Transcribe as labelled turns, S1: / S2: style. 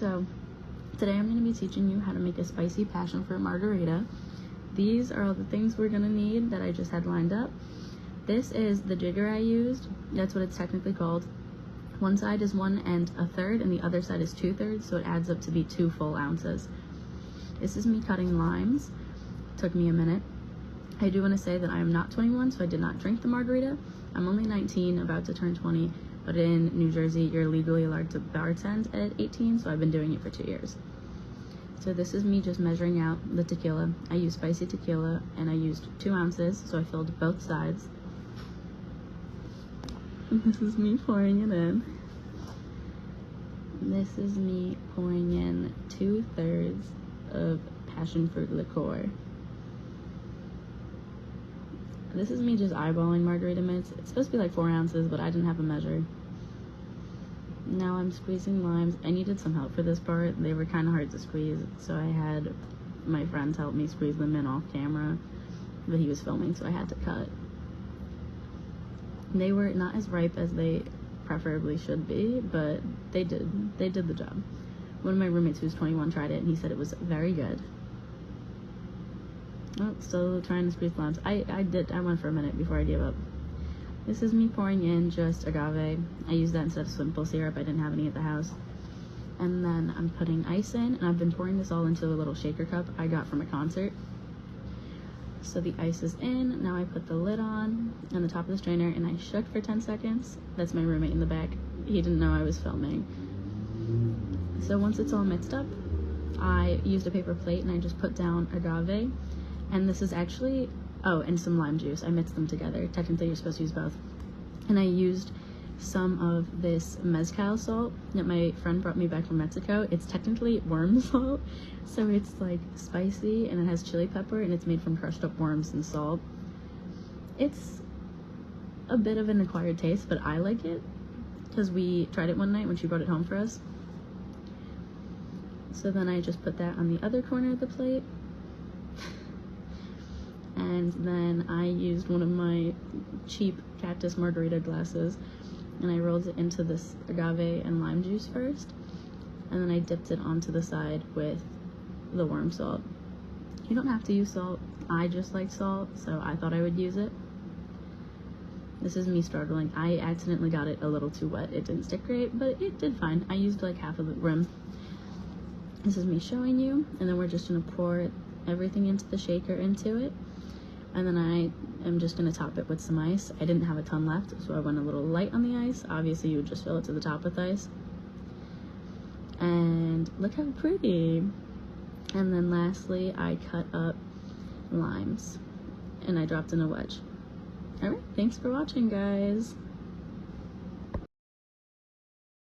S1: So today I'm going to be teaching you how to make a spicy passion fruit margarita. These are all the things we're going to need that I just had lined up. This is the jigger I used. That's what it's technically called. One side is 1 1/3 and the other side is 2/3, so it adds up to be 2 full ounces. This is me cutting limes. Took me a minute. I do want to say that I am not 21, so I did not drink the margarita. I'm only 19, about to turn 20, but in New Jersey, you're legally allowed to bartend at 18, so I've been doing it for 2 years. So this is me just measuring out the tequila. I used spicy tequila, and I used 2 ounces, so I filled both sides. And this is me pouring it in. This is me pouring in 2/3 of passion fruit liqueur. This is me just eyeballing margarita mitts. It's supposed to be like 4 ounces, but I didn't have a measure. Now I'm squeezing limes. I needed some help for this part. They were kind of hard to squeeze, so I had my friends help me squeeze them in off camera, but he was filming, so I had to cut. They were not as ripe as they preferably should be, but they did the job. One of my roommates who's 21 tried it, and he said it was very good. Oh, still trying to squeeze limes. I went for a minute before I gave up. This is me pouring in just agave. I used that instead of simple syrup. I didn't have any at the house. And then I'm putting ice in, and I've been pouring this all into a little shaker cup I got from a concert. So the ice is in. Now I put the lid on the top of the strainer, and I shook for 10 seconds. That's my roommate in the back. He didn't know I was filming. So once it's all mixed up, I used a paper plate, and I just put down agave. And this is actually, and some lime juice. I mixed them together. Technically, you're supposed to use both. And I used some of this mezcal salt that my friend brought me back from Mexico. It's technically worm salt, so it's like spicy, and it has chili pepper, and it's made from crushed up worms and salt. It's a bit of an acquired taste, but I like it because we tried it one night when she brought it home for us. So then I just put that on the other corner of the plate. And then I used one of my cheap cactus margarita glasses, and I rolled it into this agave and lime juice first, and then I dipped it onto the side with the worm salt. You don't have to use salt. I just like salt, so I thought I would use it. This is me struggling. I accidentally got it a little too wet. It didn't stick great, but it did fine. I used like half of the rim. This is me showing you, and then we're just gonna pour everything into the shaker into it. And then I am just going to top it with some ice. I didn't have a ton left, so I went a little light on the ice. Obviously, you would just fill it to the top with ice. And look how pretty. And then lastly, I cut up limes, and I dropped in a wedge. Alright, thanks for watching, guys.